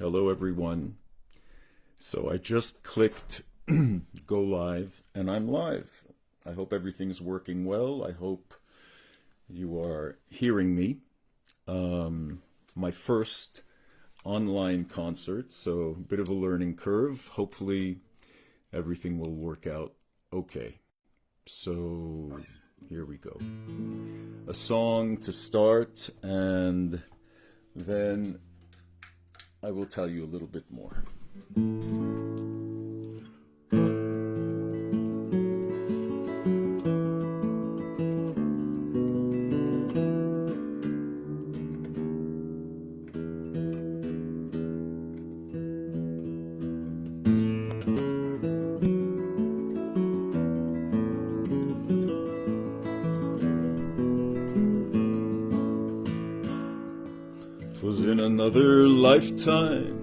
Hello, everyone. So I just clicked go live, and I'm live. I hope everything's working well. I hope you are hearing me. My first online concert, so a bit of a learning curve. Hopefully everything will work out okay. So here we go. A song to start, and then I will tell you a little bit more. Was in another lifetime,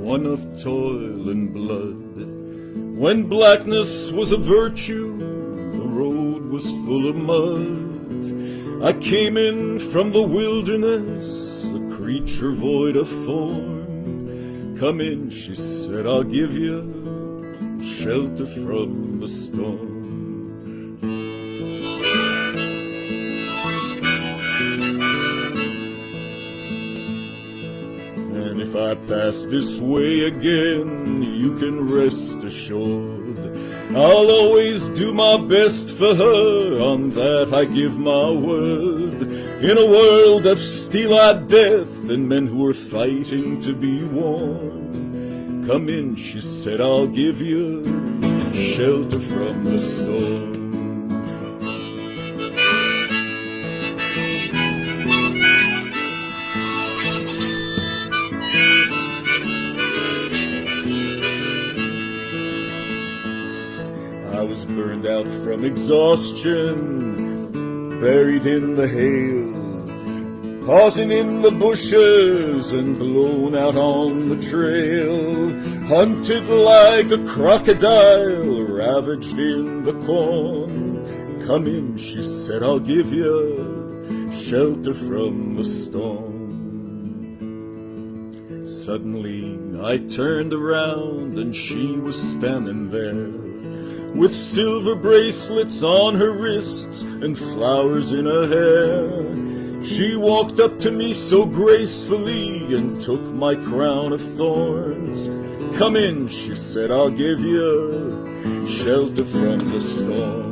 one of toil and blood, when blackness was a virtue, the road was full of mud. I came in from the wilderness, a creature void of form. Come in, she said, I'll give you shelter from the storm. And if I pass this way again, you can rest assured I'll always do my best for her, on that I give my word. In a world of steel-eyed death and men who are fighting to be warm, come in, she said, I'll give you shelter from the storm. I was burned out from exhaustion, buried in the hail, pausing in the bushes and blown out on the trail, hunted like a crocodile, ravaged in the corn. Come in, she said, I'll give you shelter from the storm. Suddenly I turned around and she was standing there, with silver bracelets on her wrists and flowers in her hair. She walked up to me so gracefully and took my crown of thorns. Come in, she said, I'll give you shelter from the storm.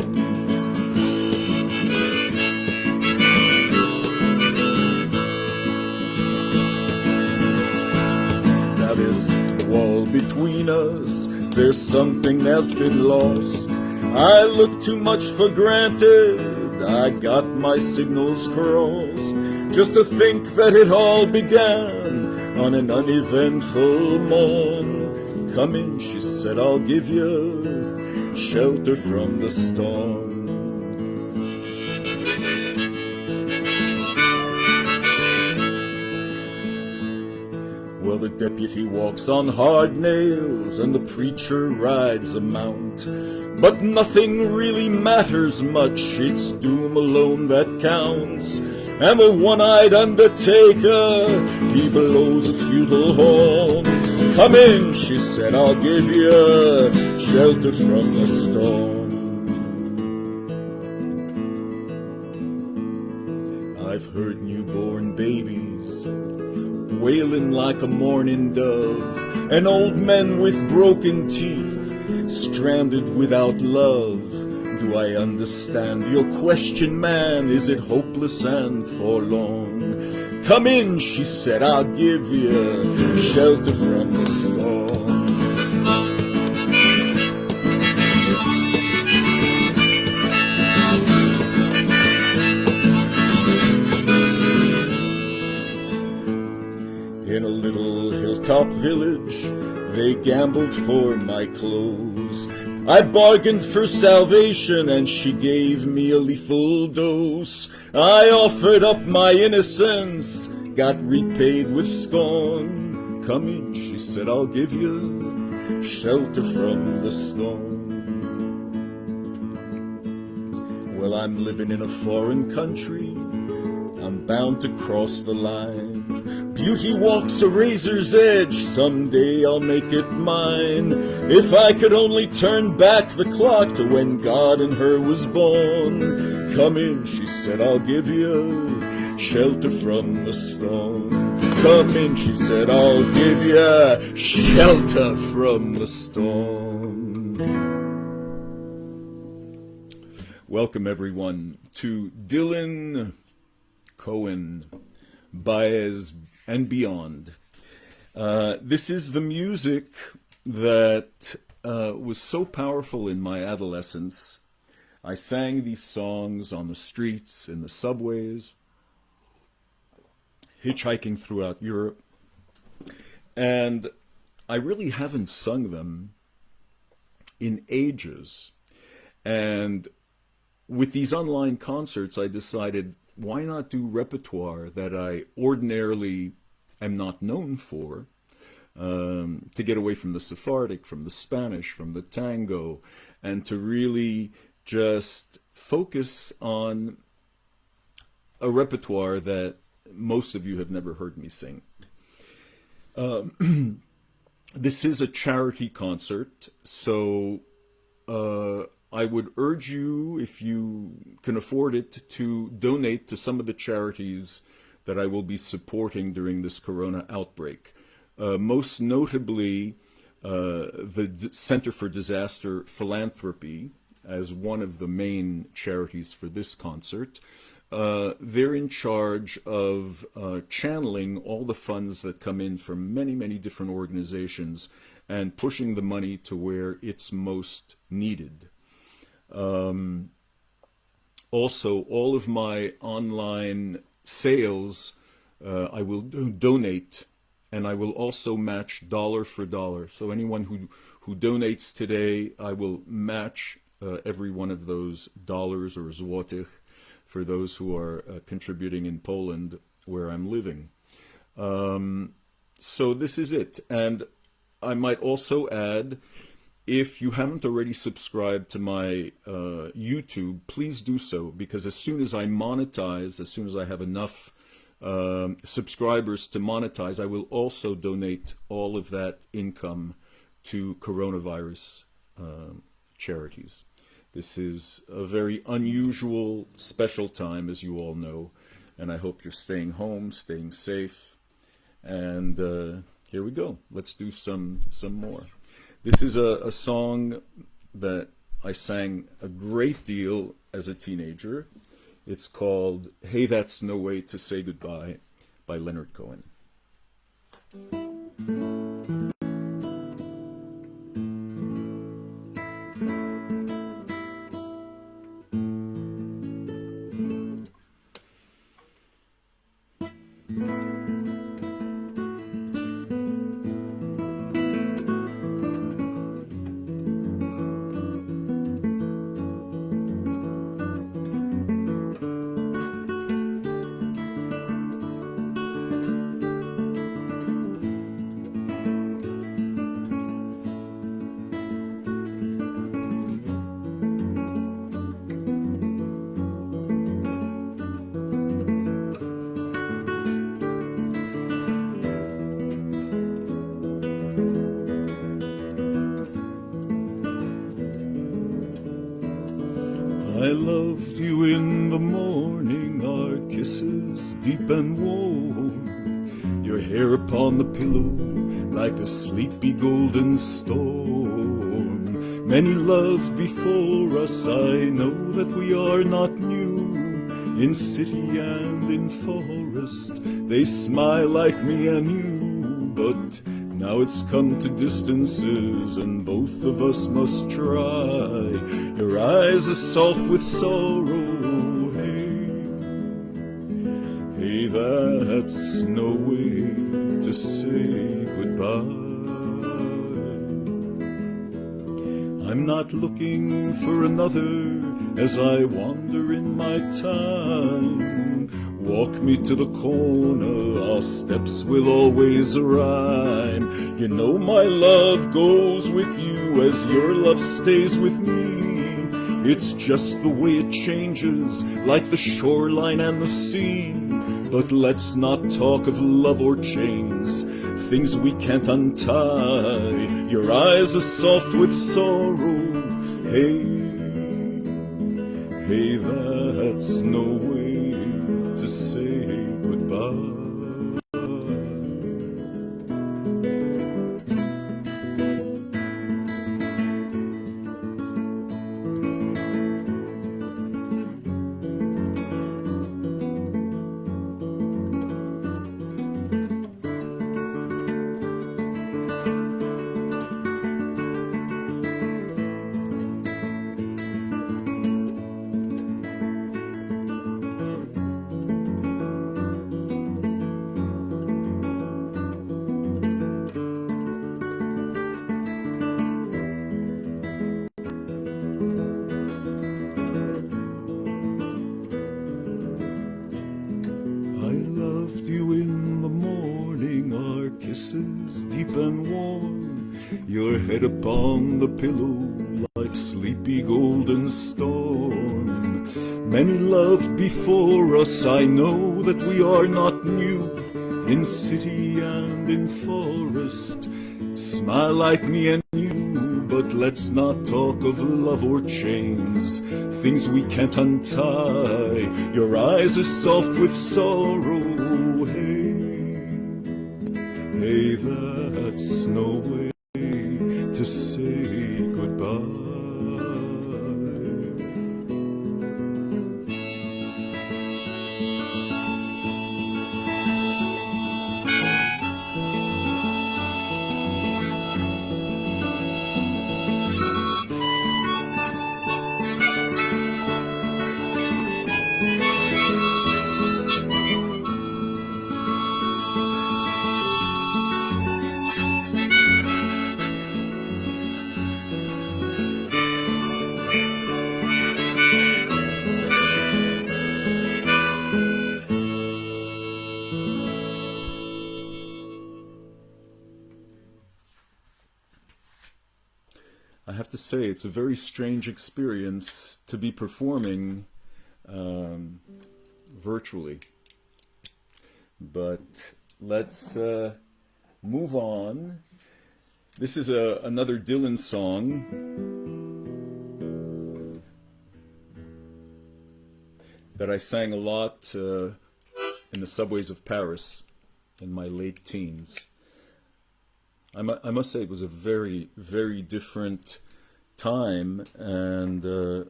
Now there's a wall between us, there's something that's been lost. I look too much for granted, I got my signals crossed. Just to think that it all began on an uneventful morn. Come in, she said, I'll give you shelter from the storm. Well, the deputy walks on hard nails and the preacher rides a mount, but nothing really matters much, it's doom alone that counts. And the one-eyed undertaker, he blows a futile horn. Come in, she said, I'll give you shelter from the storm. I've heard newborn babies wailing like a mourning dove, and old men with broken teeth, stranded without love. Do I understand your question, man? Is it hopeless and forlorn? Come in, she said, I'll give you shelter from the storm. In a little hilltop village, they gambled for my clothes. I bargained for salvation and she gave me a lethal dose. I offered up my innocence, got repaid with scorn. Come in, she said, I'll give you shelter from the storm. Well, I'm living in a foreign country, I'm I'm bound to cross the line. Beauty walks a razor's edge, someday I'll make it mine. If I could only turn back the clock to when God and her was born. Come in, she said, I'll give you shelter from the storm. Come in, she said, I'll give you shelter from the storm. Welcome, everyone, to Dylan, Cohen, Baez, and beyond. This is the music that was so powerful in my adolescence. I sang these songs on the streets, in the subways, hitchhiking throughout Europe, and I really haven't sung them in ages. And with these online concerts, I decided, why not do repertoire that I ordinarily am not known for, to get away from the Sephardic, from the Spanish, from the tango, and to really just focus on a repertoire that most of you have never heard me sing. This is a charity concert, so I would urge you, if you can afford it, to donate to some of the charities that I will be supporting during this corona outbreak. Most notably, the Center for Disaster Philanthropy as one of the main charities for this concert. They're in charge of channeling all the funds that come in from many, many different organizations and pushing the money to where it's most needed. Also, all of my online sales, I will donate, and I will also match dollar for dollar. So anyone who donates today, I will match every one of those dollars or złotych for those who are contributing in Poland, where I'm living. So this is it. And I might also add, if you haven't already subscribed to my YouTube, please do so, because as soon as I monetize, as soon as I have enough subscribers to monetize, I will also donate all of that income to coronavirus charities. This is a very unusual, special time, as you all know, and I hope you're staying home, staying safe. And here we go. Let's do some more. This is a song that I sang a great deal as a teenager. It's called Hey, That's No Way to Say Goodbye by Leonard Cohen. I loved you in the morning, our kisses deep and warm, your hair upon the pillow like a sleepy golden storm. Many loved before us, I know that we are not new. In city and in forest, they smile like me and you, but now it's come to distances, and both of us must try. Your eyes are soft with sorrow, hey, hey, that's no way to say goodbye. I'm not looking for another as I wander in my time. Walk me to the corner, our steps will always rhyme. You know my love goes with you as your love stays with me. It's just the way it changes, like the shoreline and the sea. But let's not talk of love or chains, things we can't untie. Your eyes are soft with sorrow. Hey, hey, that's no way to say goodbye. Deep and warm, your head upon the pillow like sleepy golden storm. Many loved before us, I know that we are not new, in city and in forest. Smile like me and you, but let's not talk of love or chains, things we can't untie. Your eyes are soft with sorrow. Hey, that's no way to say goodbye. I have to say, it's a very strange experience to be performing virtually. But let's move on. This is another Dylan song. That I sang a lot in the subways of Paris in my late teens. I must say it was a very, very different time, and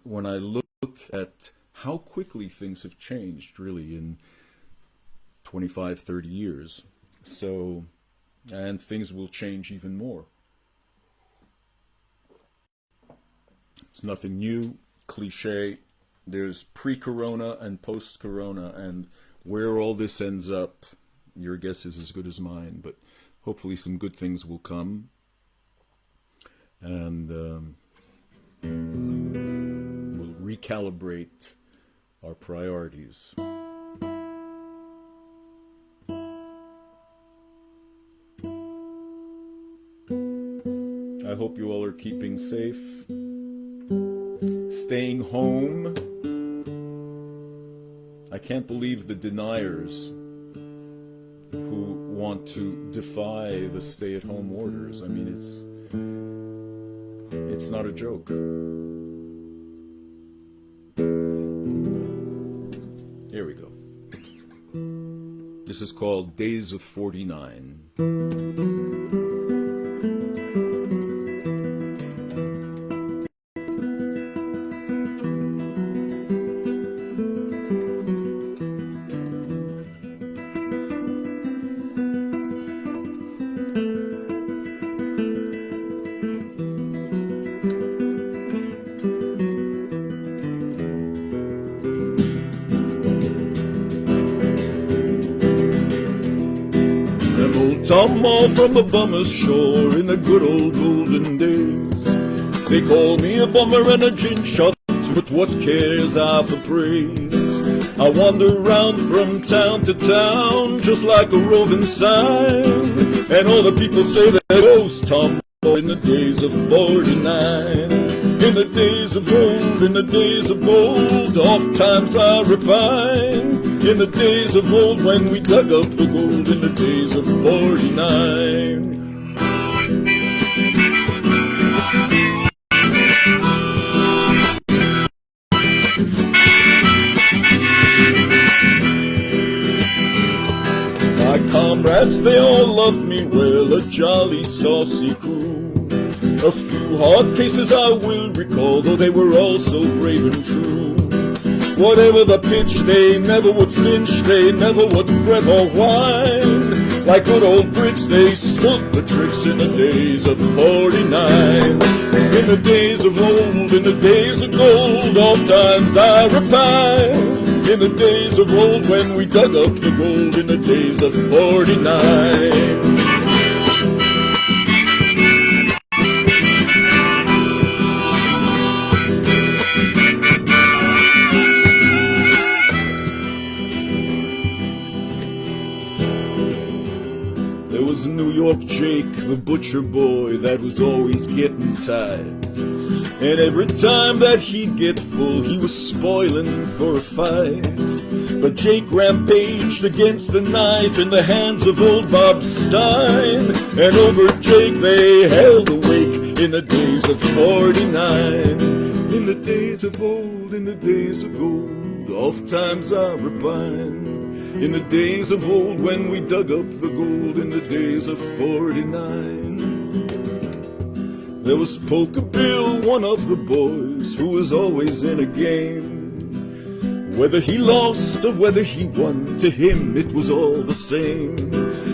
when I look at how quickly things have changed, really, in 25, 30 years, so, and things will change even more. It's nothing new, cliche. There's pre-corona and post-corona, and where all this ends up, your guess is as good as mine, but hopefully some good things will come, and we'll recalibrate our priorities. I hope you all are keeping safe, staying home. I can't believe the deniers who want to defy the stay-at-home orders. I mean, it's not a joke. Here we go. This is called Days of 49. Some all from the bummer's shore in the good old golden days. They call me a bummer and a gin shot, but what cares I for praise? I wander round from town to town just like a roving sign, and all the people say that ghost Tom in the days of 49. In the days of old, in the days of gold, oft times I repine. In the days of old when we dug up the gold, in the days of 49. My comrades, they all loved me well, a jolly saucy crew. A few hard cases I will recall, though they were all so brave and true. Whatever the pitch, they never would flinch, they never would fret or whine. Like good old Brits, they stood the tricks in the days of 49. In the days of old, in the days of gold, oft times I repine. In the days of old when we dug up the gold, in the days of 49. New York Jake, the butcher boy that was always getting tired. And every time that he'd get full, he was spoiling for a fight. But Jake rampaged against the knife in the hands of old Bob Stein. And over Jake they held a wake in the days of 49. In the days of old, in the days of gold, oft times I repine. In the days of old when we dug up the gold, in the days of 49. There was Poker Bill, one of the boys, who was always in a game. Whether he lost or whether he won, to him it was all the same.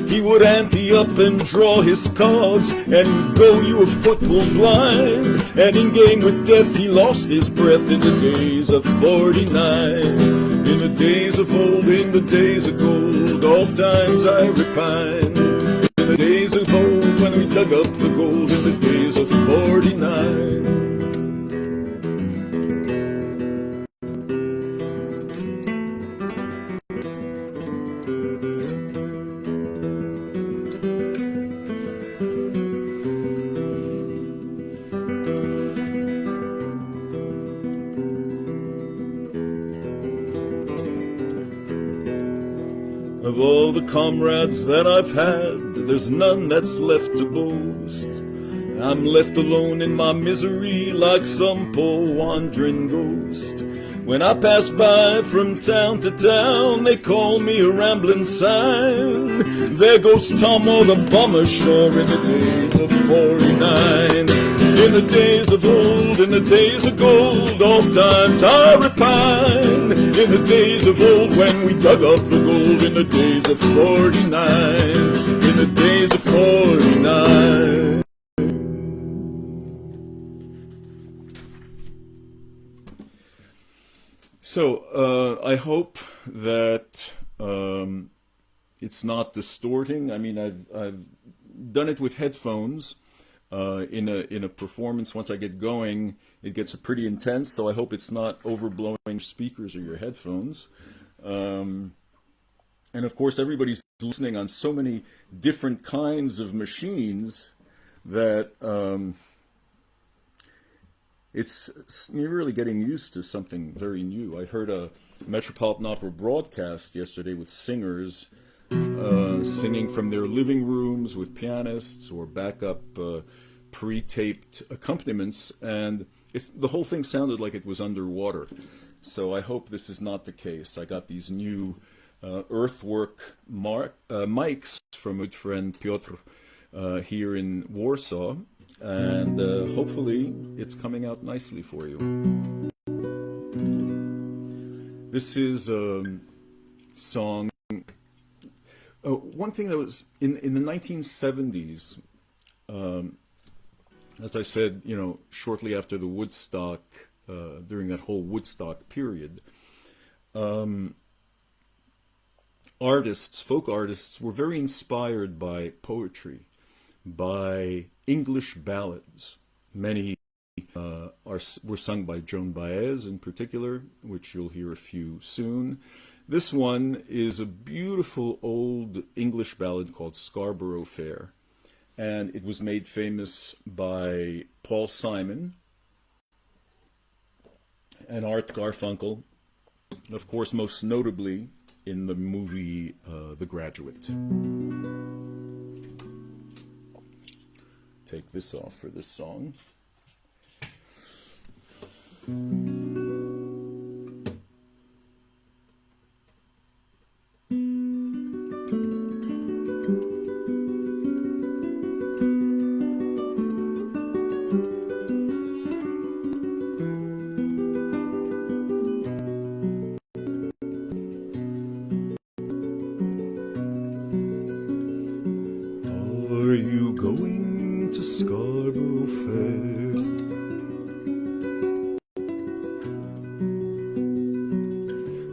He would ante up and draw his cards and go you a football blind. And in game with death he lost his breath in the days of 49. In the days of old, in the days of gold, oft times I repine. In the days of old, when we dug up the gold, in the days of 49. Of all the comrades that I've had, there's none that's left to boast. I'm left alone in my misery like some poor wandering ghost. When I pass by from town to town, they call me a rambling sign. There goes Tom or the bummer sure in the days of 49. In the days of old, in the days of gold, oft times I repine. In the days of old when we dug up the gold, in the days of 49. In the days of 49. So, I hope that it's not distorting. I mean, I've done it with headphones. In a performance, once I get going, it gets pretty intense, so I hope it's not overblowing speakers or your headphones. And of course, everybody's listening on so many different kinds of machines that you're really getting used to something very new. I heard a Metropolitan Opera broadcast yesterday with singers singing from their living rooms with pianists or backup pre-taped accompaniments, and the whole thing sounded like it was underwater. So I hope this is not the case. I got these new earthwork mics from a good friend Piotr here in Warsaw, and hopefully it's coming out nicely for you. This is a song. One thing that was in the 1970s, as I said, shortly after the Woodstock, during that whole Woodstock period, folk artists were very inspired by poetry, by English ballads. Many were sung by Joan Baez in particular, which you'll hear a few soon. This one is a beautiful old English ballad called Scarborough Fair. and it was made famous by Paul Simon and Art Garfunkel, of course, most notably in the movie The Graduate. Take this off for this song. Are you going to Scarborough Fair?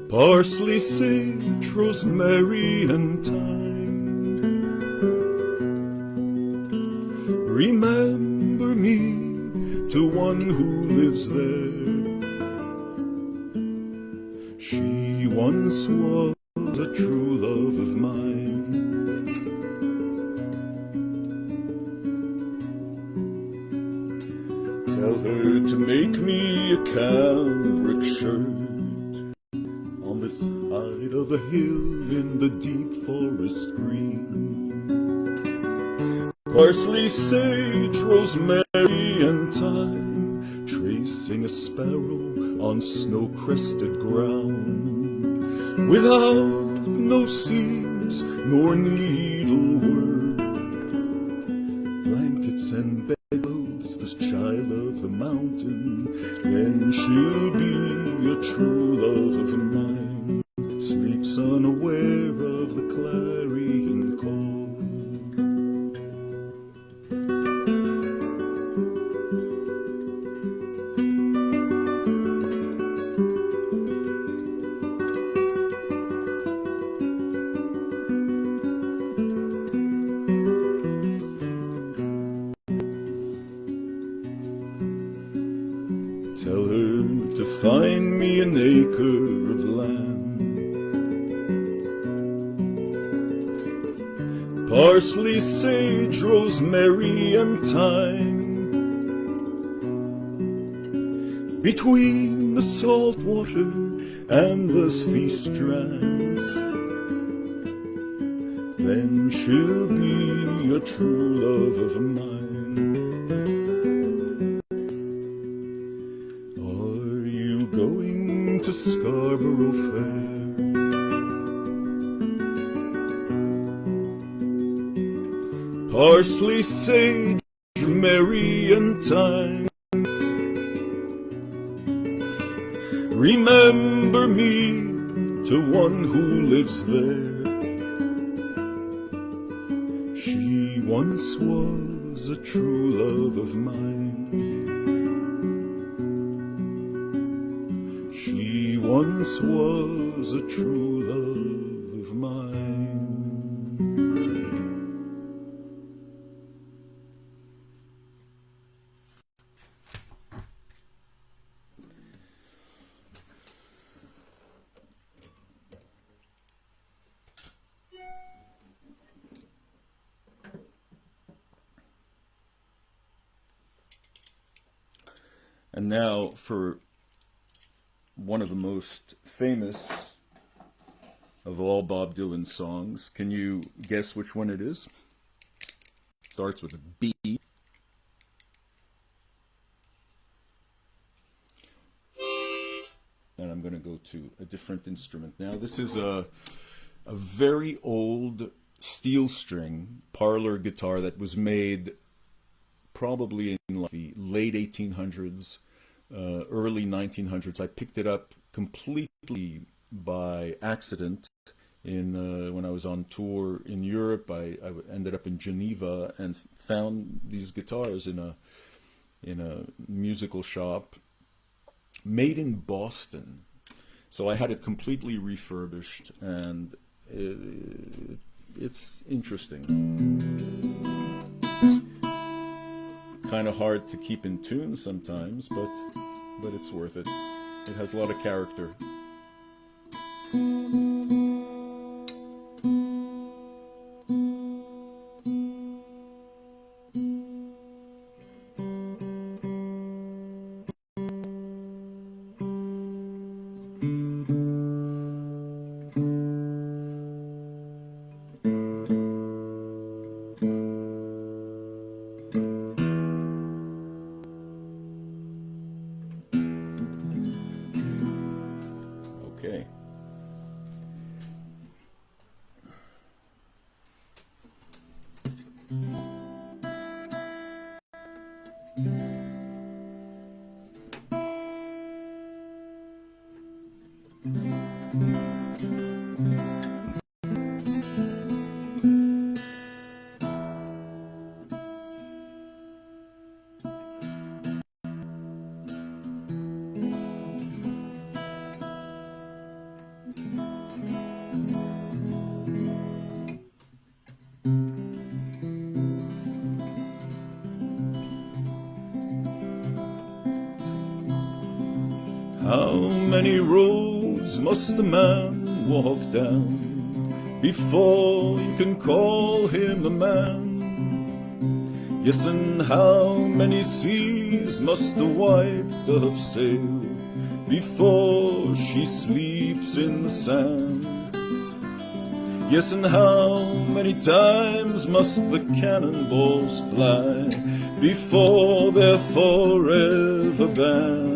Parsley, sage, rosemary, and thyme. Remember me to one who lives there. She once was a true love of mine. Tell her to make me a cambric shirt on the side of a hill in the deep forest green. Parsley, sage, rosemary, and thyme, tracing a sparrow on snow-crested ground, without no seams nor needlework. Blankets and bedclothes, this child of the mountain, then she'll be a true love of mine. Sleeps unaware of the clarion call. Tell her to find me an acre of land, parsley, sage, rosemary, and thyme, between the salt water and the sea strands. Then she'll be a true love of mine. Going to Scarborough Fair. Parsley, sage, rosemary, and thyme. Remember me to one who lives there. She once was a true love of mine. She once was a true love of mine. And now for one of the most famous of all Bob Dylan songs. Can you guess which one it is? Starts with a B. And I'm going to go to a different instrument now. This is a very old steel string parlor guitar that was made probably in like the late 1800s, early 1900s. I picked it up completely by accident when I was on tour in Europe. I ended up in Geneva and found these guitars in a musical shop made in Boston. So I had it completely refurbished, and it's interesting. Kind of hard to keep in tune sometimes, but it's worth it. It has a lot of character. How many roads must a man walk down before you can call him a man? Yes, and how many seas must a white dove sail before she sleeps in the sand? Yes, and how many times must the cannonballs fly before they're forever banned?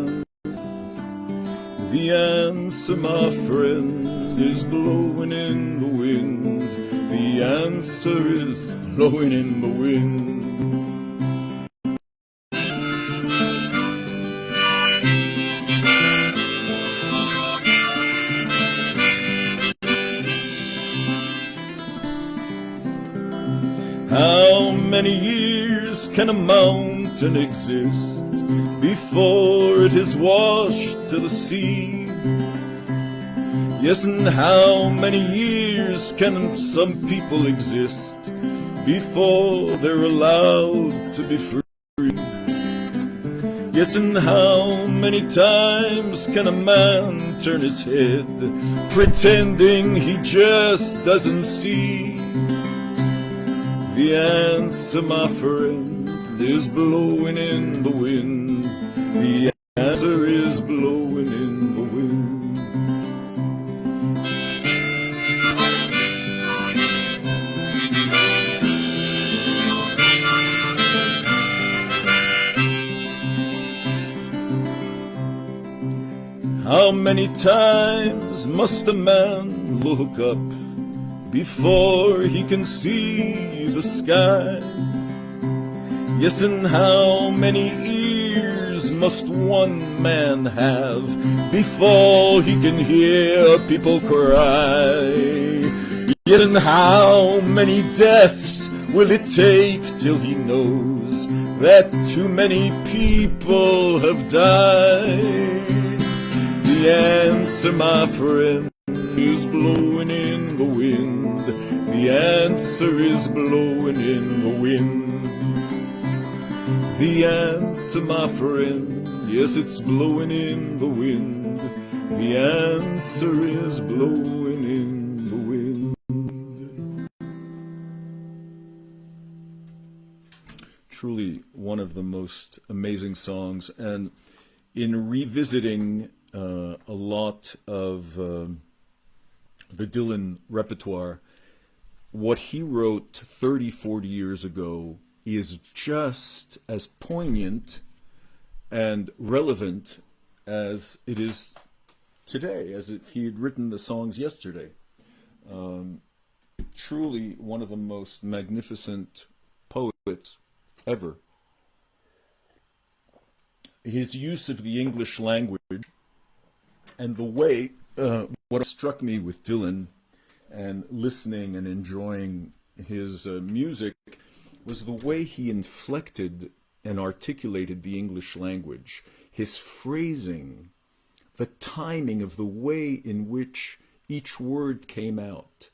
The answer, my friend, is blowing in the wind. The answer is blowing in the wind. How many years can a mountain exist before it is washed to the sea? Yes, and how many years can some people exist before they're allowed to be free? Yes, and how many times can a man turn his head pretending he just doesn't see? The answer, my friend, is blowing in the wind. The answer is blowing in the wind. How many times must a man look up before he can see the sky? Yes, and how many ears must one man have before he can hear people cry? Yes, and how many deaths will it take till he knows that too many people have died? The answer, my friend, is blowing in the wind. The answer is blowing in the wind. The answer, my friend, yes, it's blowing in the wind. The answer is blowing in the wind. Truly one of the most amazing songs, and in revisiting a lot of the Dylan repertoire, what he wrote 30, 40 years ago is just as poignant and relevant as it is today, as if he had written the songs yesterday. Truly one of the most magnificent poets ever. His use of the English language and the way, what struck me with Dylan and listening and enjoying his music was the way he inflected and articulated the English language. His phrasing, the timing of the way in which each word came out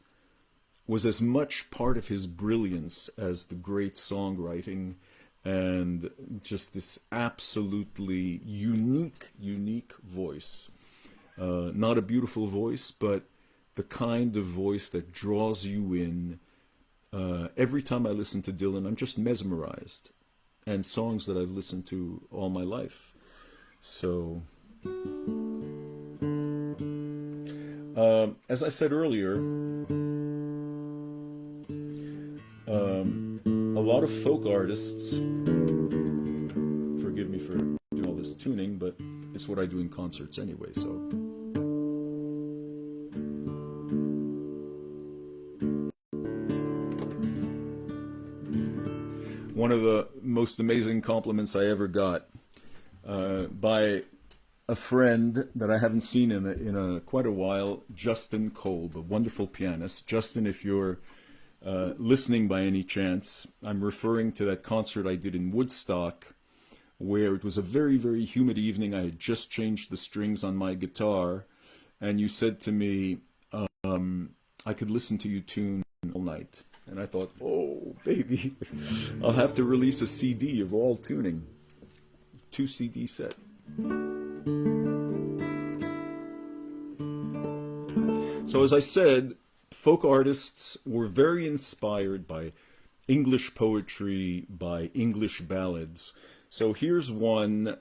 was as much part of his brilliance as the great songwriting and just this absolutely unique voice. Not a beautiful voice, but the kind of voice that draws you in. Every time I listen to Dylan, I'm just mesmerized. And songs that I've listened to all my life. So, as I said earlier, a lot of folk artists, forgive me for doing all this tuning, but it's what I do in concerts anyway, so. One of the most amazing compliments I ever got by a friend that I haven't seen in quite a while, Justin Kolb, a wonderful pianist. Justin, if you're listening by any chance, I'm referring to that concert I did in Woodstock, where it was a very, very humid evening. I had just changed the strings on my guitar, and you said to me, I could listen to you tune all night. And I thought, oh, baby, I'll have to release a CD of all tuning. 2 CD set. So as I said, folk artists were very inspired by English poetry, by English ballads. So here's one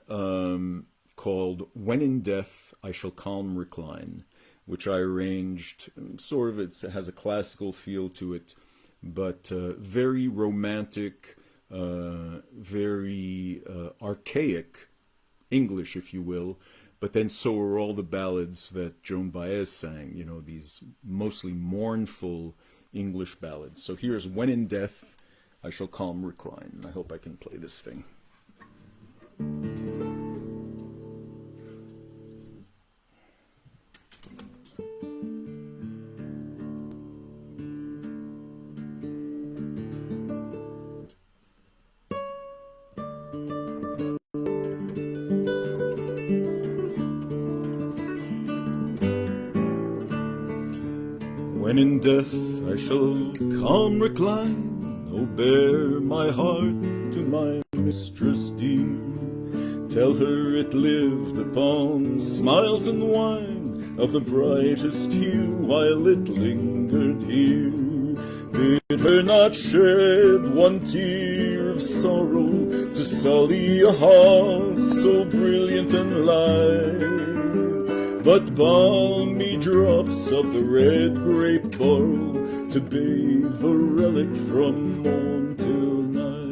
called When in Death I Shall Calm Recline, which I arranged, sort of, it has a classical feel to it, but very romantic, very archaic English, if you will. But then so are all the ballads that Joan Baez sang, you know, these mostly mournful English ballads. So here's When in Death I Shall Calm Recline. I hope I can play this thing. When in death I shall calm recline, oh, bear my heart to my mistress dear. Tell her it lived upon smiles and wine of the brightest hue while it lingered here. Bid her not shed one tear of sorrow to sully a heart so brilliant and light, but balmy drops of the red grape borrow to bathe the relic from morn till night.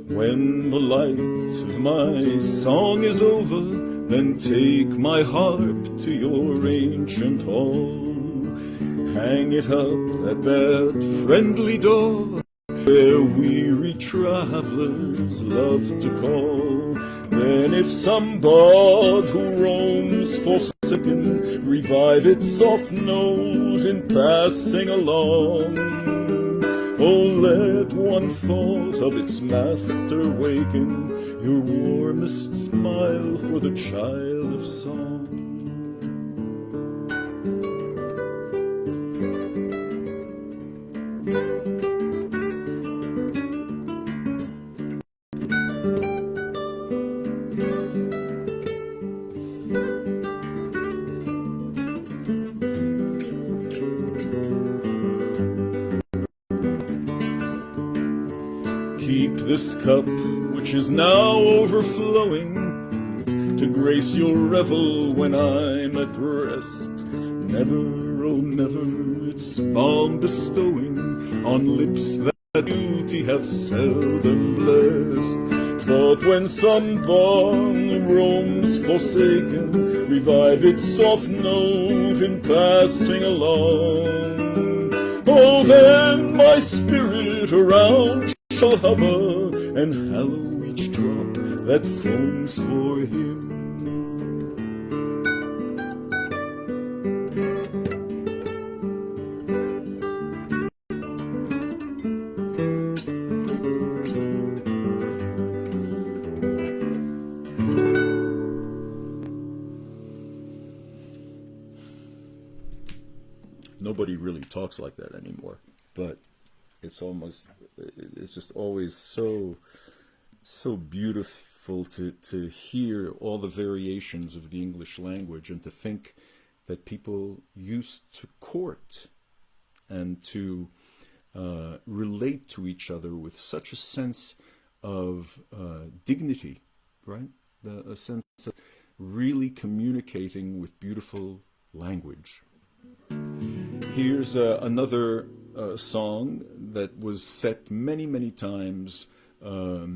When the light of my song is over, then take my harp to your ancient hall. Hang it up at that friendly door where weary travelers love to call. Then if some bard who roams forsaken revive its soft note in passing along, oh, let one thought of its master waken your warmest smile for the child of song. Keep this cup, which is now overflowing, to grace your revel when I'm at rest. Never, oh never, its balm bestowing on lips that beauty hath seldom blessed. But when some bard roams forsaken, revive its soft note in passing along. Oh, then my spirit around shall hover and hallow each drop that foams for him. Nobody really talks like that anymore, but it's just always so beautiful to hear all the variations of the English language, and to think that people used to court and to relate to each other with such a sense of dignity, right? A sense of really communicating with beautiful language. Here's another song that was set many times, a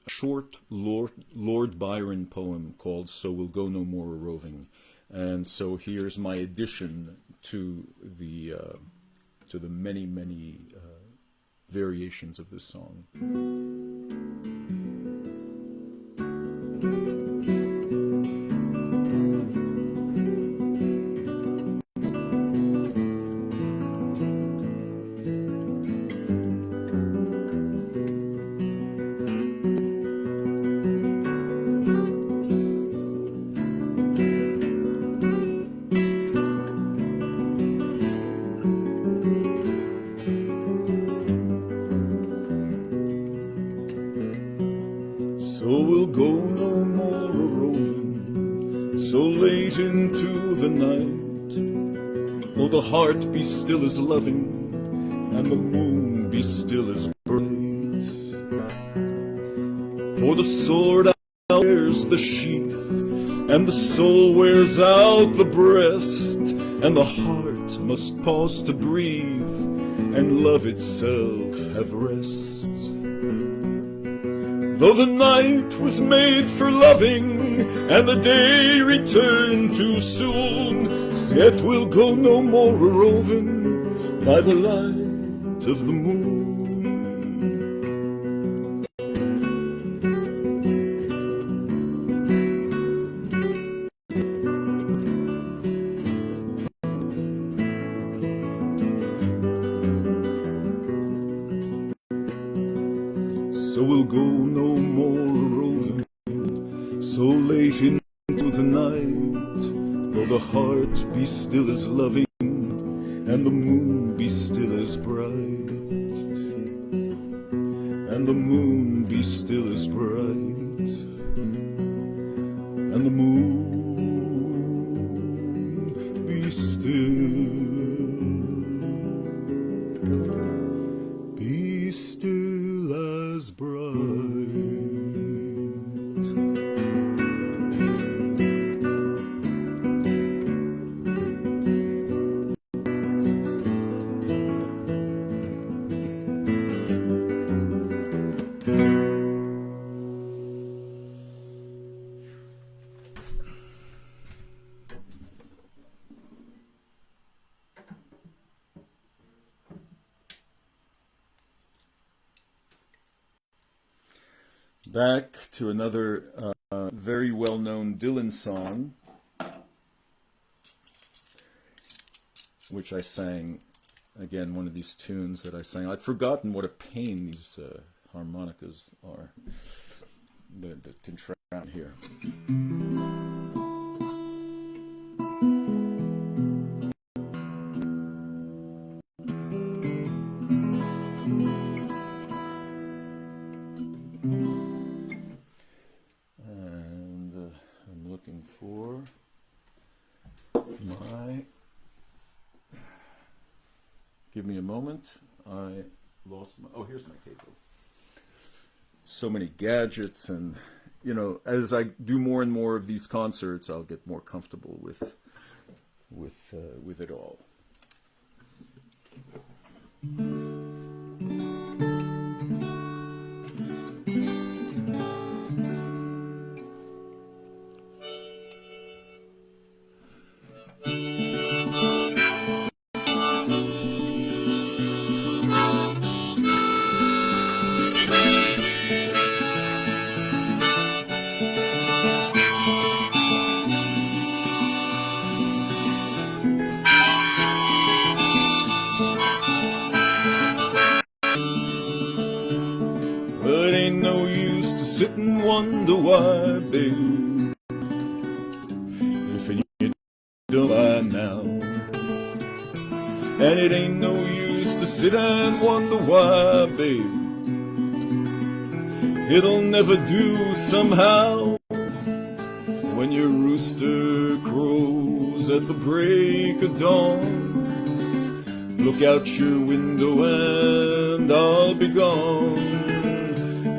short Lord Byron poem called So We'll Go No More a Roving. And so here's my addition to the many variations of this song. into the night, though the heart be still as loving, and the moon be still as bright. For the sword wears the sheath, and the soul wears out the breast, and the heart must pause to breathe, and love itself have rest. Though the night was made for loving, and the day returned too soon, yet we'll go no more a-roving by the light of the moon. So we'll go no more roving, so late into the night, though the heart be still as loving, and the moon be still as bright, and the moon be still as bright, and the moon be still as bright. Back to another very well-known Dylan song, which I sang, again, one of these tunes that I sang. I'd forgotten what a pain these harmonicas are, the contract here. For my, give me a moment, I lost my, oh, here's my cable. So many gadgets, and you know, as I do more and more of these concerts, I'll get more comfortable with it all. But ain't no use to sit and wonder why, babe, if you don't by now. And it ain't no use to sit and wonder why, babe, it'll never do somehow. When your rooster crows at the break of dawn, look out your window and I'll be gone.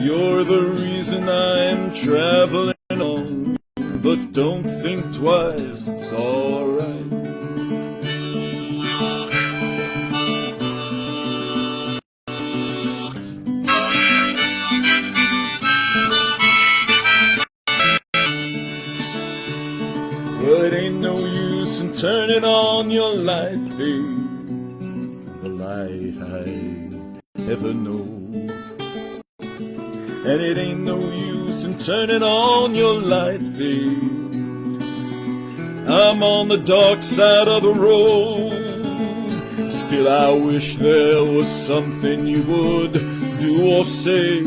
You're the reason I'm traveling on, but don't think twice, it's alright. But it ain't no use in turning on your light, babe, the light I ever know. And it ain't no use in turning on your light, babe, I'm on the dark side of the road. Still I wish there was something you would do or say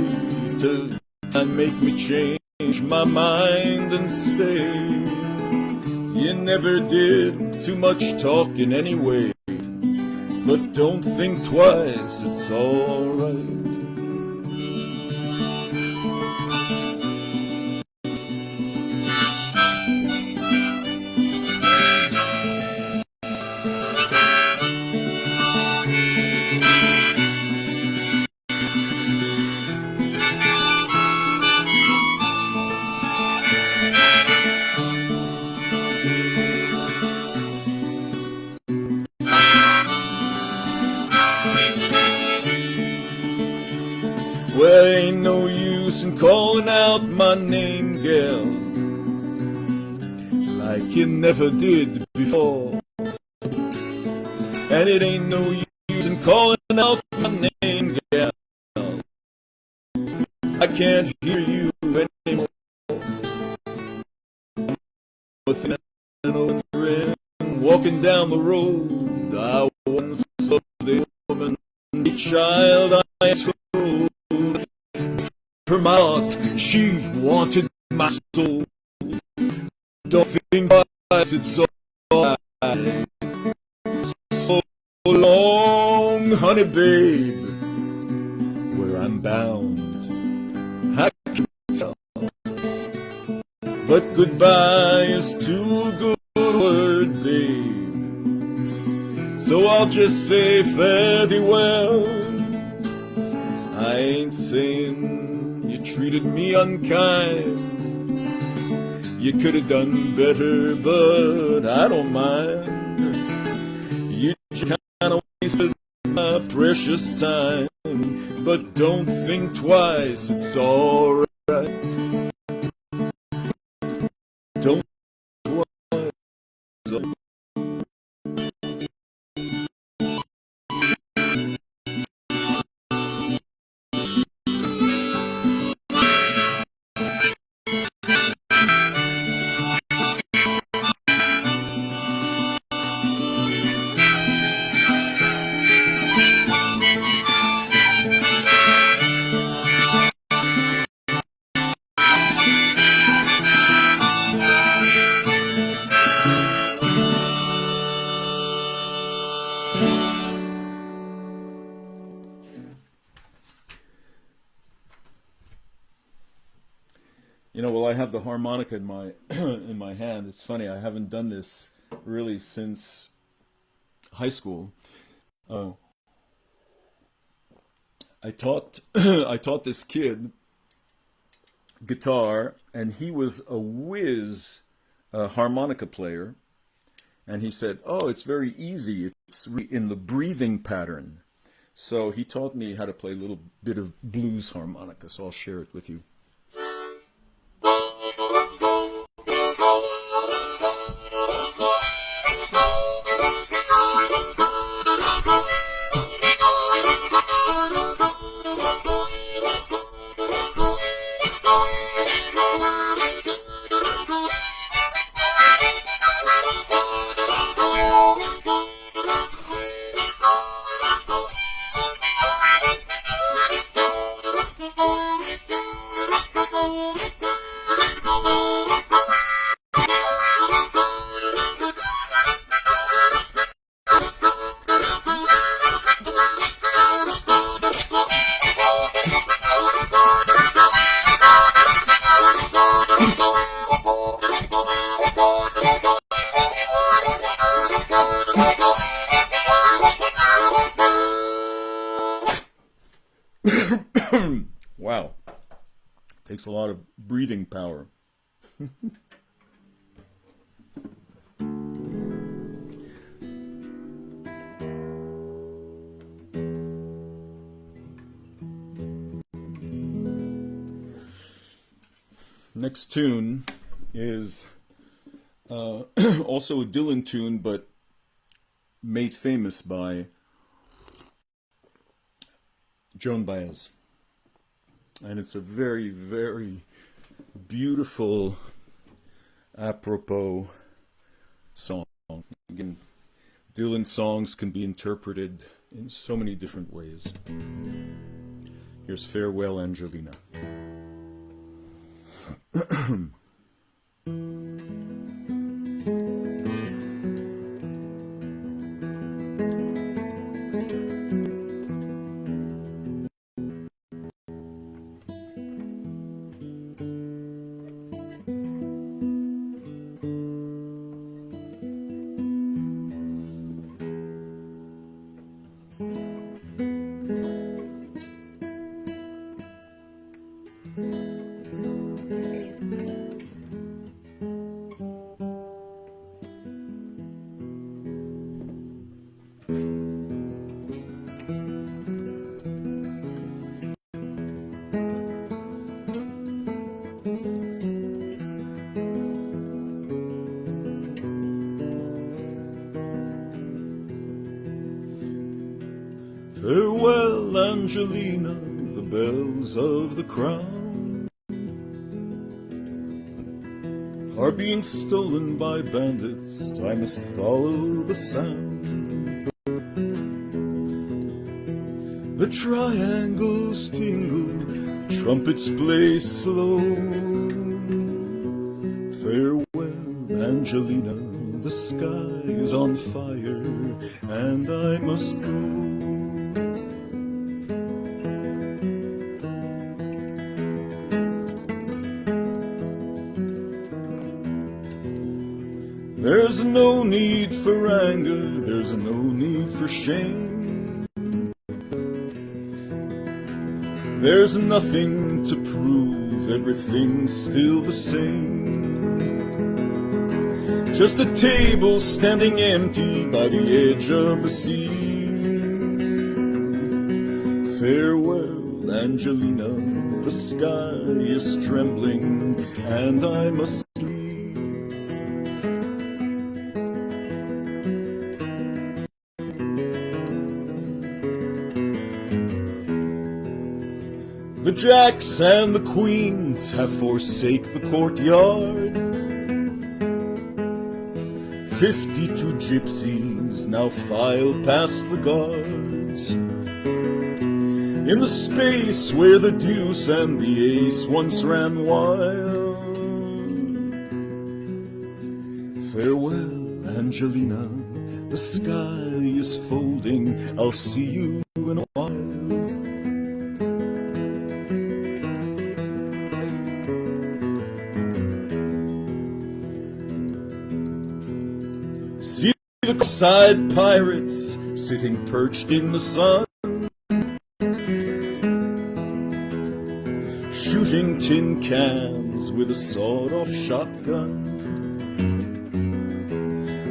to make me change my mind and stay. You never did too much talking anyway, but don't think twice, it's alright. Well, ain't no use in calling out my name, gal, like you never did before. And it ain't no use in calling out my name, gal, I can't hear you anymore. Within an open grin, walking down the road, I once saw the woman, the child I told. Her mouth, she wanted my soul. Don't think twice, it's all right. So long, honey babe, where I'm bound, I can tell. But goodbye is too good a word, babe. So I'll just say fare thee well. I ain't saying you treated me unkind. You could have done better, but I don't mind. You just kind of wasted my precious time. But don't think twice, it's all right. Don't think twice. You know, well, I have the harmonica in my in my hand. It's funny, I haven't done this really since high school. I taught I taught this kid guitar, and he was a whiz harmonica player. And he said, "Oh, it's very easy. It's in the breathing pattern." So he taught me how to play a little bit of blues harmonica. So I'll share it with you. Wow. Takes a lot of breathing power. Next tune is also a Dylan tune, but made famous by Joan Baez. And it's a very, very beautiful, apropos song. Again, Dylan songs can be interpreted in so many different ways. Here's Farewell, Angelina. Farewell, Angelina, the bells of the crown are being stolen by bandits. I must follow the sound. The triangles tingle, trumpets play slow. Farewell, Angelina, the sky is on fire, and I must go. There's no need for anger, there's no need for shame. There's nothing to prove, everything's still the same. Just a table standing empty by the edge of the sea. Farewell, Angelina, the sky is trembling, and I must leave. The jacks and the queens have forsake the courtyard. 52 gypsies now file past the guards. In the space where the deuce and the ace once ran wild. Farewell, Angelina, the sky is folding, I'll see you in a while. See the side pirates sitting perched in the sun, shooting tin cans with a sawed-off shotgun.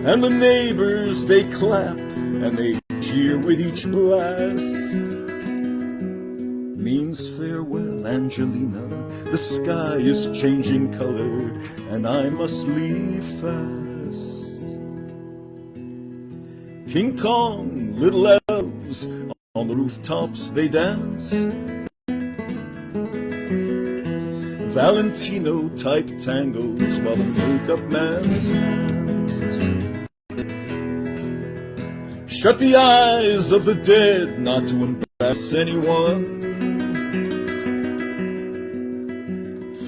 And the neighbors, they clap and they cheer with each blast. Means farewell, Angelina, the sky is changing color, and I must leave fast. King Kong, little elves, on the rooftops they dance. Valentino-type tangos while the makeup man stands. Shut the eyes of the dead, not to embarrass anyone.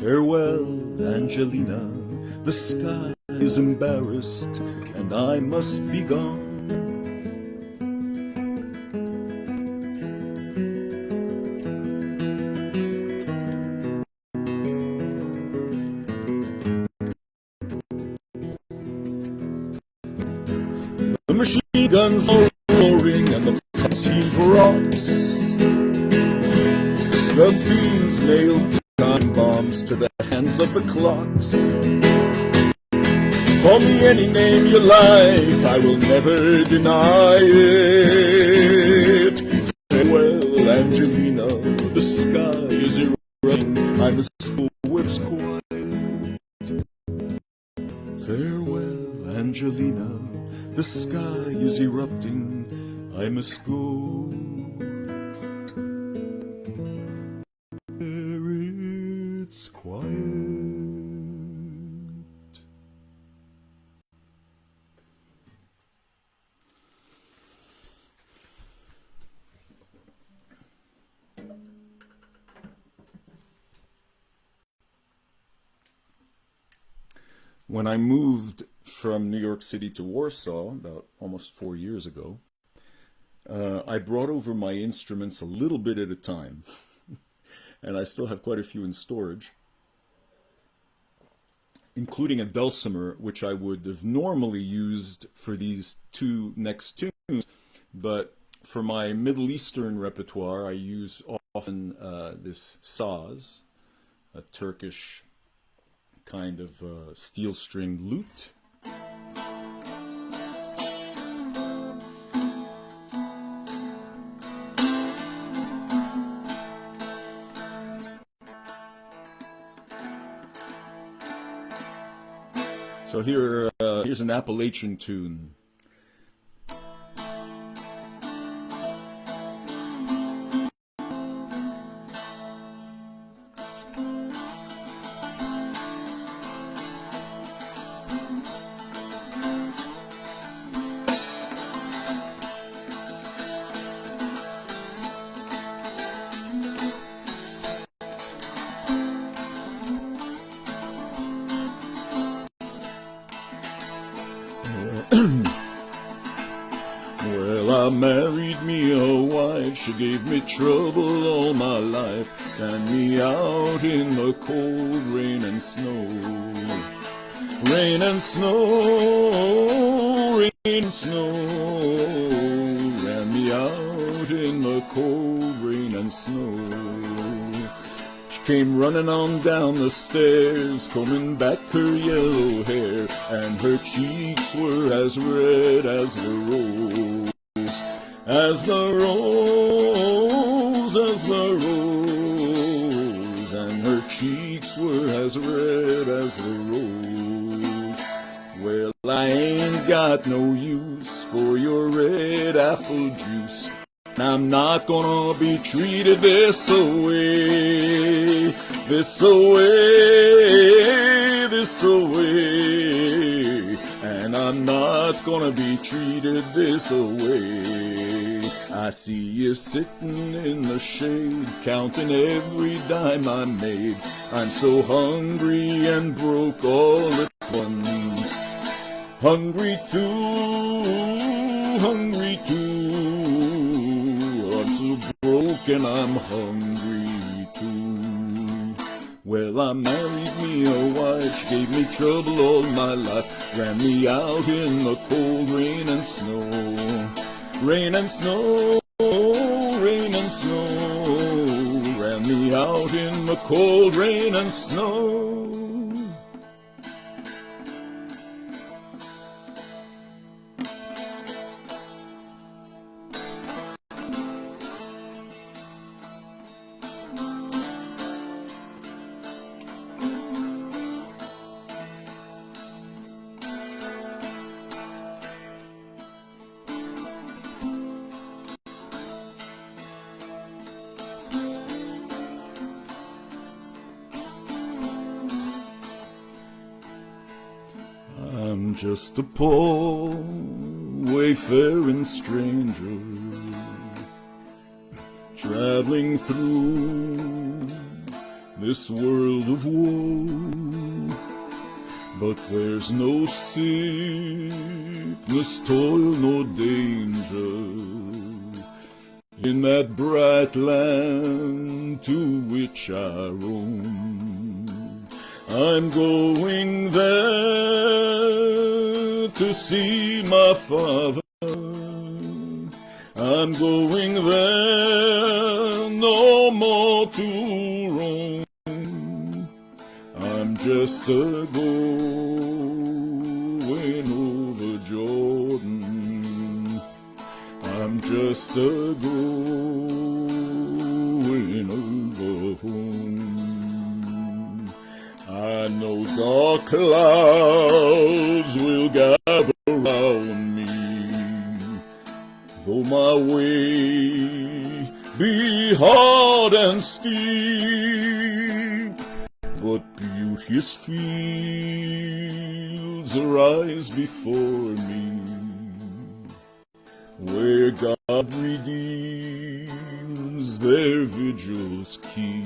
Farewell, Angelina, the sky is embarrassed, and I must be gone. The machine guns are roaring and the pups heave rocks. The fiends nail time bombs to the hands of the clocks. Call me any name you like, I will never deny it. Farewell, Angelina, the sky is erupting, I must go where it's quiet. Farewell, Angelina, the sky is erupting, I must go where it's quiet. When I moved from New York City to Warsaw about almost 4 years ago, I brought over my instruments a little bit at a time, and I still have quite a few in storage, including a dulcimer, which I would have normally used for these two next tunes, but for my Middle Eastern repertoire, I use often this saz, a Turkish kind of steel-stringed lute. So here's an Appalachian tune. Well, I married me a wife, she gave me trouble all my life, and me out in the cold rain and snow. Rain and snow, rain and snow, ran me out in the cold rain and snow. She came running on down the stairs, combing back her yellow hair, and her cheeks were as red as the rose, as the rose, as the rose, and her cheeks were as red as the rose. Well, I ain't got no use for your red apple juice. I'm not gonna be treated this away, this away, this away. And I'm not gonna be treated this away. I see you sitting in the shade, counting every dime I made. I'm so hungry and broke all at once. Hungry too, hungry too. I'm so broken, I'm hungry too. Well, I married me a wife, she gave me trouble all my life, ran me out in the cold rain and snow. Rain and snow, rain and snow, ran me out in the cold rain and snow. I'm just a poor wayfaring stranger, traveling through this world of woe. But there's no sickness, toil, nor danger in that bright land to which I roam. I'm going there to see my father. I'm going there no more to roam. I'm just a going over Jordan. I'm just a going over home. I know dark clouds will gather around me, though my way be hard and steep. But beauteous fields arise before me, where God redeems their vigils keep.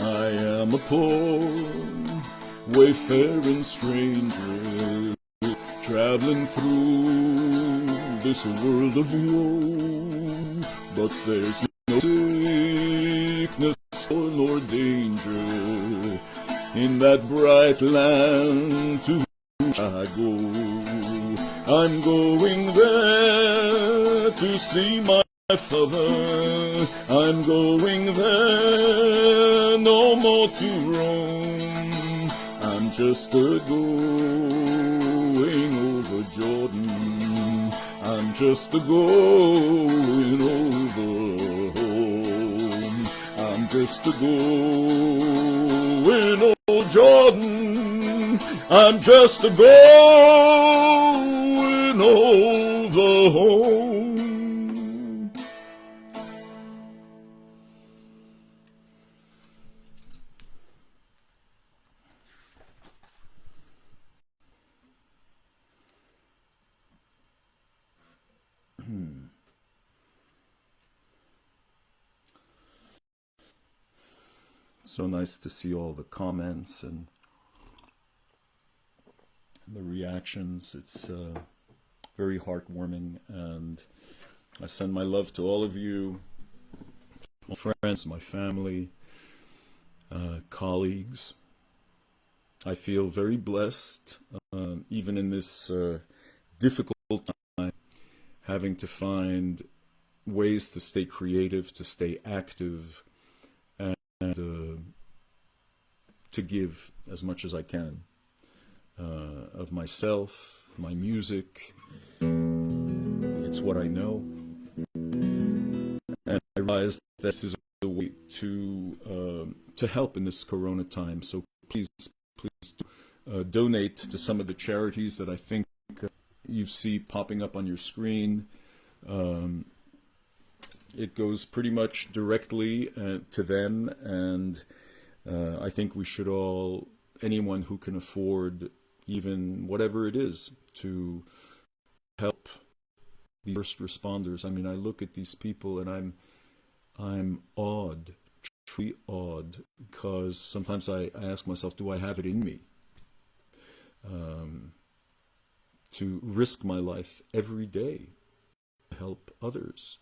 I am a poor wayfaring stranger, traveling through this world of woe. But there's no sickness nor danger in that bright land to which I go. I'm going there to see my father. I'm going there no more to roam. I'm just a going over Jordan. I'm just a going over home. I'm just a going over Jordan. I'm just a going over home. So nice to see all the comments and the reactions. It's very heartwarming, and I send my love to all of you, my friends, my family, colleagues. I feel very blessed, even in this difficult time, having to find ways to stay creative, to stay active, and to give as much as I can of myself, my music. It's what I know, and I realize this is a way to help in this Corona time. So please donate to some of the charities that I think you see popping up on your screen. It goes pretty much directly to them, and I think we should all, anyone who can afford even whatever it is, to help the first responders. I mean, I look at these people and I'm awed, truly awed, because sometimes I ask myself, do I have it in me to risk my life every day to help others?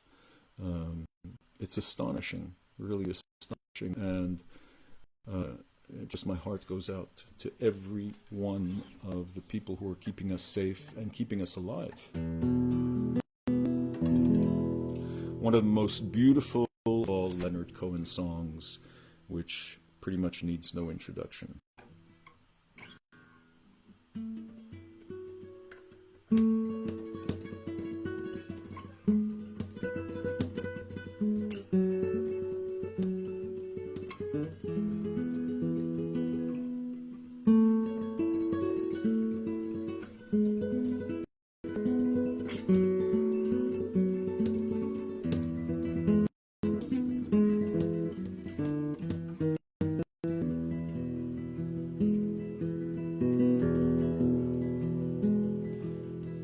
It's astonishing, really astonishing, and just my heart goes out to every one of the people who are keeping us safe and keeping us alive. One of the most beautiful of all Leonard Cohen songs, which pretty much needs no introduction.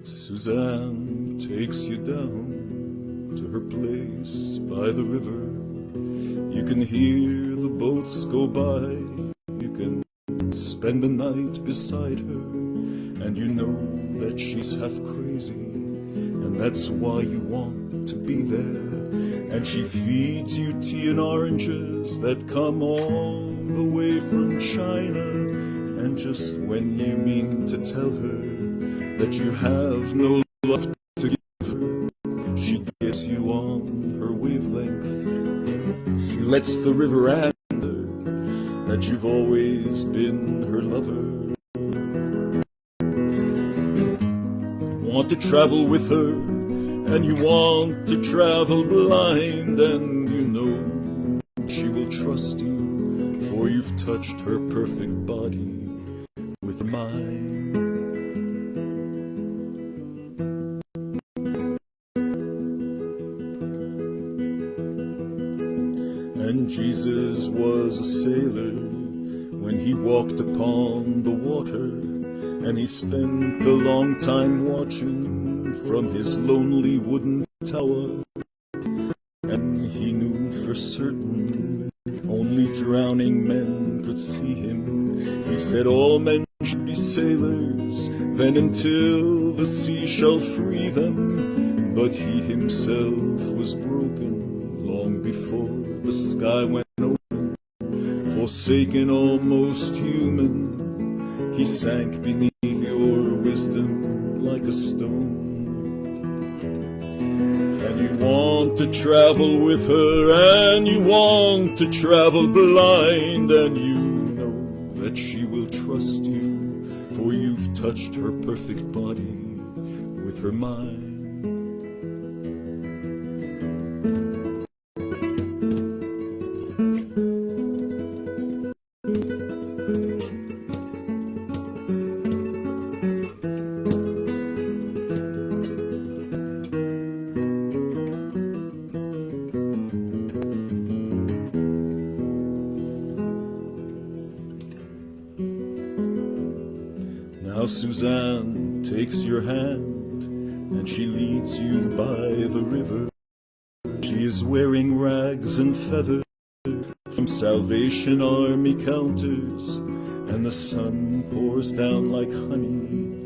Suzanne takes you down to her place by the river. You can hear the boats go by. You can spend the night beside her, and you know that she's half crazy, and that's why you want to be there. And she feeds you tea and oranges that come all the way from China. And just when you mean to tell her that you have no love to give her, she gets you on her wavelength. She lets the river answer that you've always been her lover. You want to travel with her, and you want to travel blind, and you know she will trust you, for you've touched her perfect body with mine. And Jesus was a sailor when he walked upon the water, and he spent a long time watching from his lonely wooden tower. And he knew for certain only drowning men could see him. He said all men should be sailors, then until the sea shall free them. But he himself was broken long before the sky went open. Forsaken, almost human, he sank beneath your wisdom like a stone. And you want to travel with her, and you want to travel blind, and you know that she will trust you, for you've touched her perfect body with her mind. Now Suzanne takes your hand, and she leads you by the river. She is wearing rags and feathers from Salvation Army counters, and the sun pours down like honey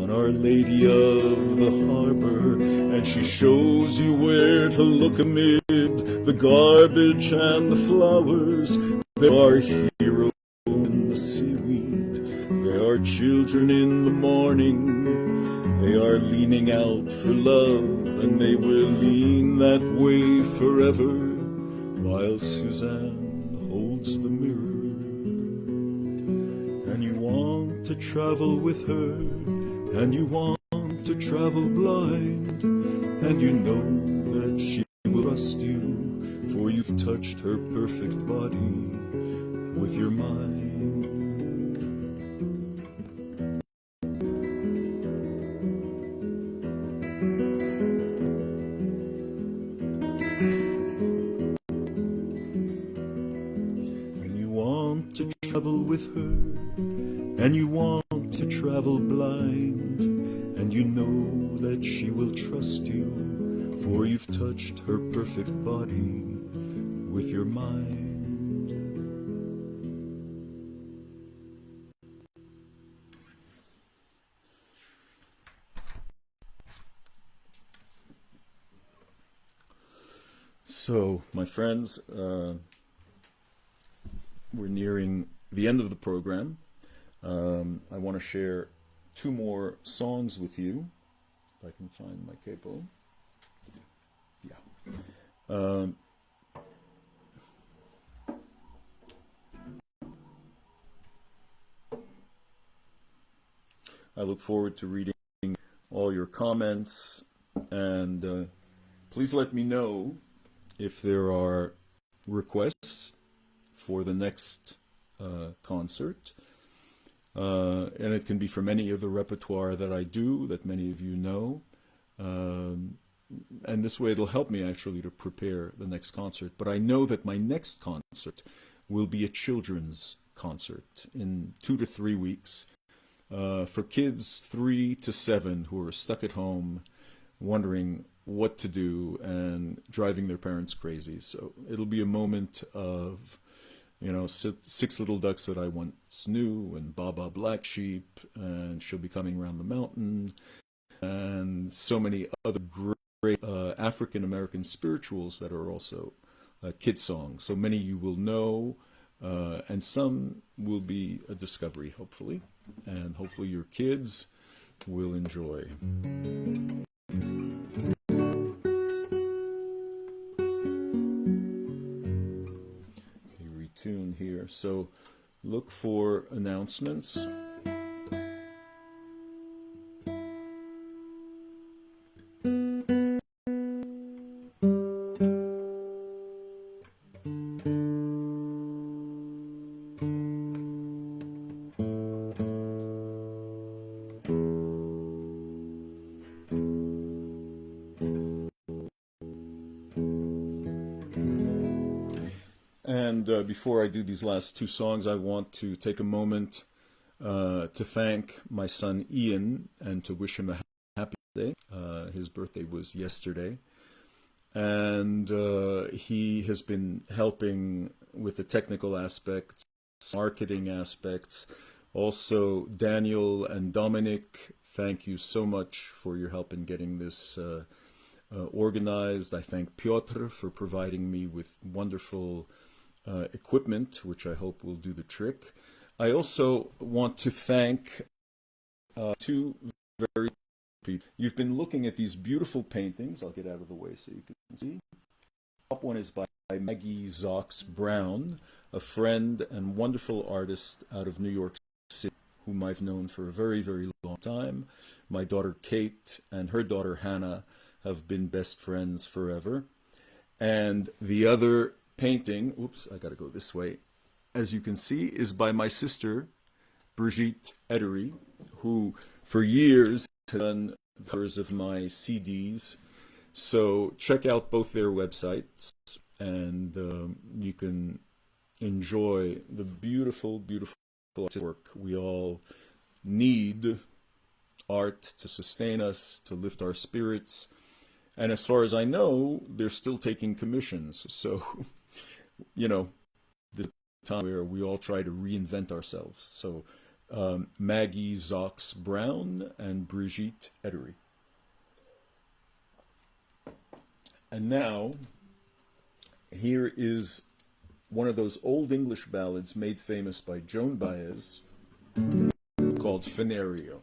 on Our Lady of the Harbor, and she shows you where to look amid the garbage and the flowers. There are heroes in the seaweed, there are children in the morning. They are leaning out for love, and they will lean that way forever, while Suzanne holds the mirror. And you want to travel with her, and you want to travel blind, and you know that she will trust you, for you've touched her perfect body with your mind. And you want to travel with her, and you want to travel blind, and you know that she will trust you, for you've touched her perfect body with your mind. So, my friends, we're nearing the end of the program. I want to share two more songs with you, if I can find my capo. Yeah. I look forward to reading all your comments, and please let me know if there are requests for the next concert. And it can be from any of the repertoire that I do, that many of you know. And this way it'll help me actually to prepare the next concert. But I know that my next concert will be a children's concert in 2 to 3 weeks for kids 3 to 7 who are stuck at home wondering what to do and driving their parents crazy. So it'll be a moment of, you know, Six Little Ducks That I Once Knew, and Baba Black Sheep, and She'll Be Coming Round the Mountain, and so many other great African-American spirituals that are also kids songs. So many you will know, and some will be a discovery, hopefully, and hopefully your kids will enjoy. Tune here, so look for announcements. And before I do these last two songs, I want to take a moment to thank my son Ian and to wish him a happy birthday. His birthday was yesterday. And he has been helping with the technical aspects, marketing aspects. Also, Daniel and Dominic, thank you so much for your help in getting this organized. I thank Piotr for providing me with wonderful equipment, which I hope will do the trick. I also want to thank two very people. You've been looking at these beautiful paintings. I'll get out of the way so you can see. The top one is by Maggie Zox Brown, a friend and wonderful artist out of New York City, whom I've known for a very, very long time. My daughter Kate and her daughter Hannah have been best friends forever. And the other painting, oops, I gotta go this way, as you can see, is by my sister, Brigitte EDERY, who for years has done covers of my CDs. So check out both their websites, and you can enjoy the beautiful, beautiful work. We all need art to sustain us, to lift our spirits. And as far as I know, they're still taking commissions. So, you know, the time where we all try to reinvent ourselves. So Maggie Zox Brown, and Brigitte Edery. And now, here is one of those old English ballads made famous by Joan Baez called Funerio.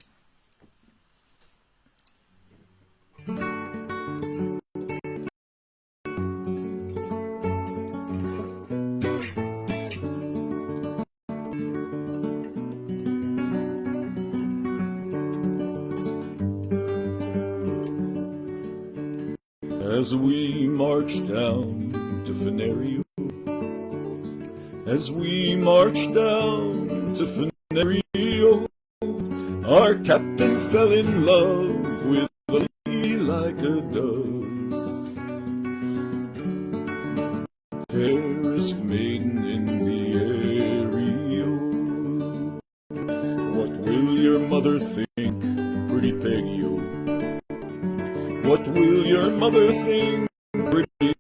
As we march down to Funerio, as we march down to Funerio, our captain fell in love with a lady like a dove, fairest maiden in the area. What will your mother think, pretty Peggy? What will your mother think, pretty Peggy?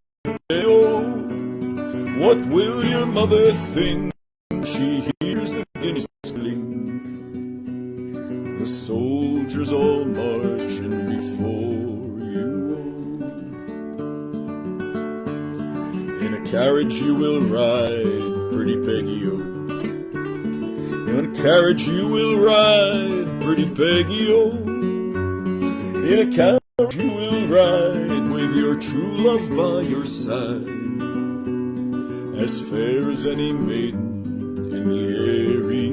What will your mother think? She hears the guineas clink, the soldiers all marching before you. In a carriage you will ride, pretty Peggy. In a carriage you will ride, pretty Peggy. In a carriage you will ride with your true love by your side, as fair as any maiden in the area.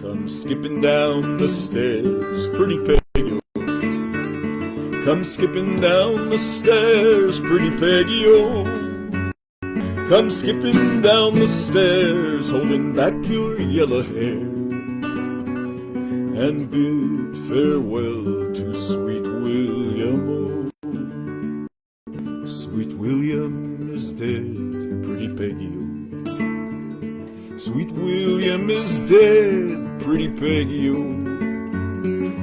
Come skipping down the stairs, pretty Peggy. Come skipping down the stairs, pretty Peggy. Come skipping down the stairs, holding back your yellow hair, and bid farewell to sweet William. Sweet William is dead, pretty Peggy. Sweet William is dead, pretty Peggy.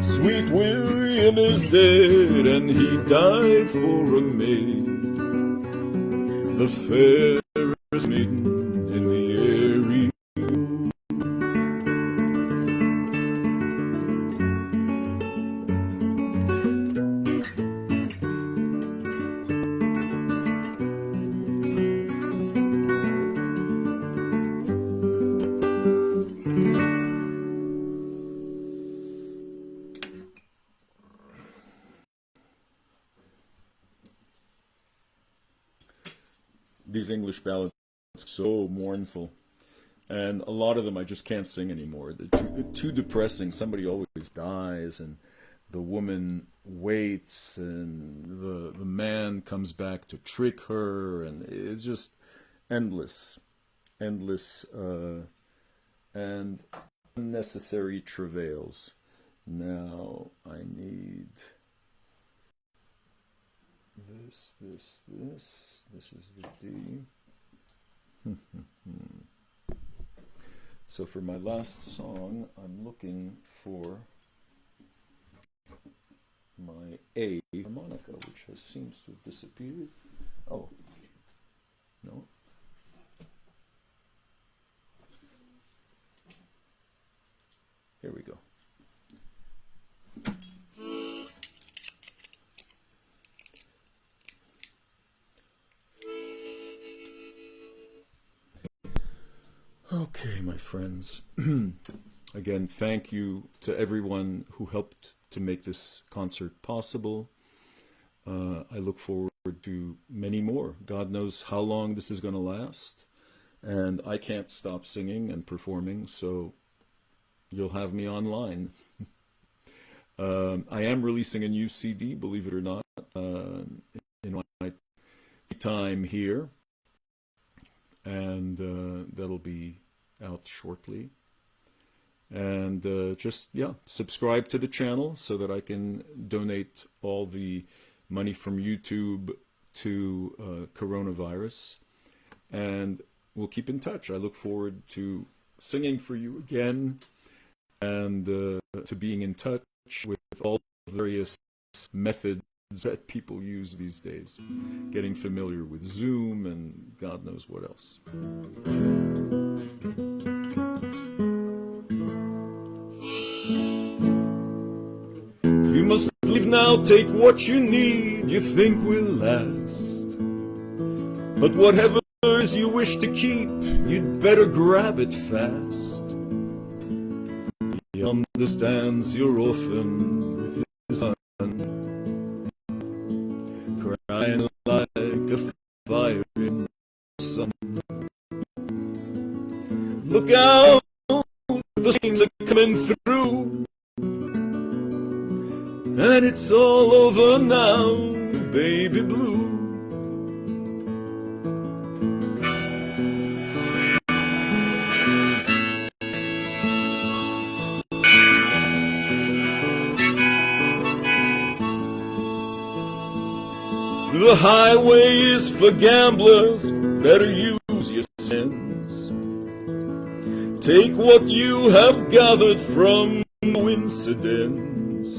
Sweet William is dead, and he died for a maid, the fairest maiden in the area. These English ballads are so mournful, and a lot of them I just can't sing anymore. They're too depressing. Somebody always dies, and the woman waits, and the man comes back to trick her, and it's just endless, and unnecessary travails. Now I need this. This is the D. So for my last song, I'm looking for my A harmonica, which seems to have disappeared. Oh, no. Here we go. Okay, my friends. Again, thank you to everyone who helped to make this concert possible. I look forward to many more. God knows how long this is going to last. And I can't stop singing and performing, so you'll have me online. I am releasing a new CD, believe it or not, in my time here. And that'll be out shortly. And subscribe to the channel so that I can donate all the money from YouTube to coronavirus. And we'll keep in touch. I look forward to singing for you again, and to being in touch with all the various methods that people use these days, getting familiar with Zoom and God knows what else. You must leave now, take what you need, you think will last. But whatever you wish to keep, you'd better grab it fast. He understands you're orphan with his son, crying like a fire in the sun. Look out, the streams are coming through, and it's all over now, baby blue. The highway is for gamblers, better use your sense. Take what you have gathered from coincidence.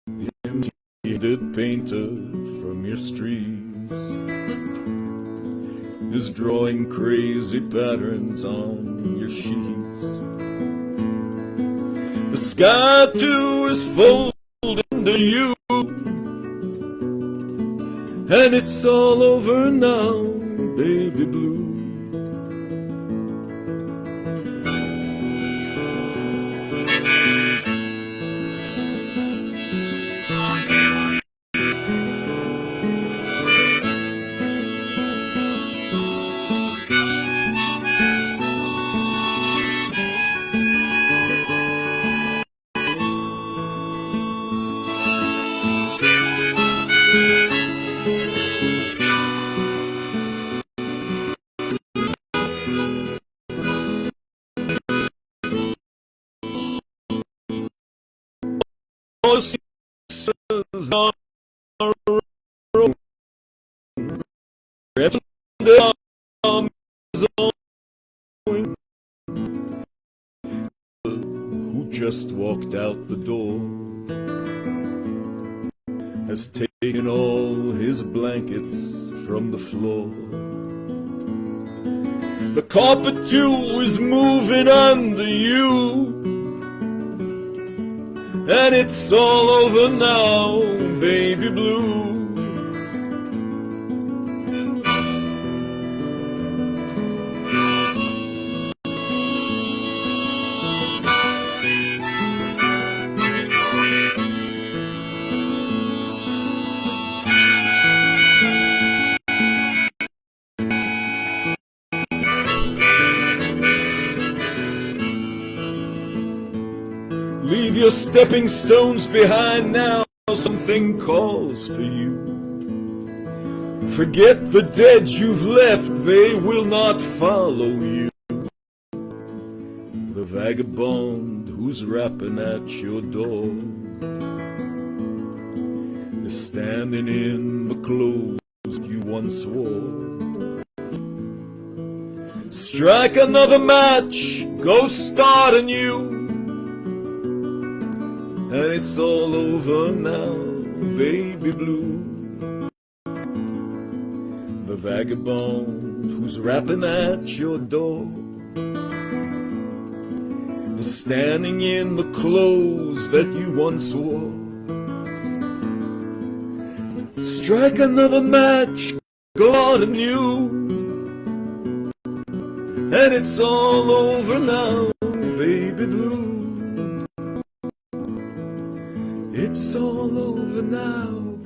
The empty-headed painter from your streets is drawing crazy patterns on your sheets. The sky too is folding under you, and it's all over now, baby blue. Who just walked out the door has taken all his blankets from the floor. The carpet too is moving under you, and it's all over now, baby blue. Leave your stepping stones behind now, something calls for you. Forget the dead you've left, they will not follow you. The vagabond who's rapping at your door is standing in the clothes you once wore. Strike another match, go start anew, and it's all over now, baby blue. The vagabond who's rapping at your door is standing in the clothes that you once wore. Strike another match, go on anew, and it's all over now, baby blue. It's all over now,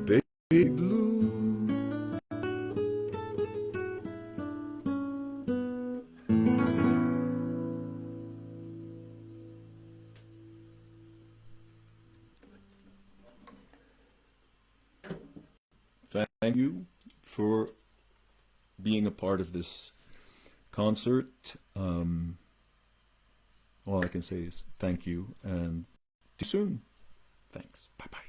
baby blue. Thank you for being a part of this concert. All I can say is thank you, and see you soon. Thanks. Bye-bye.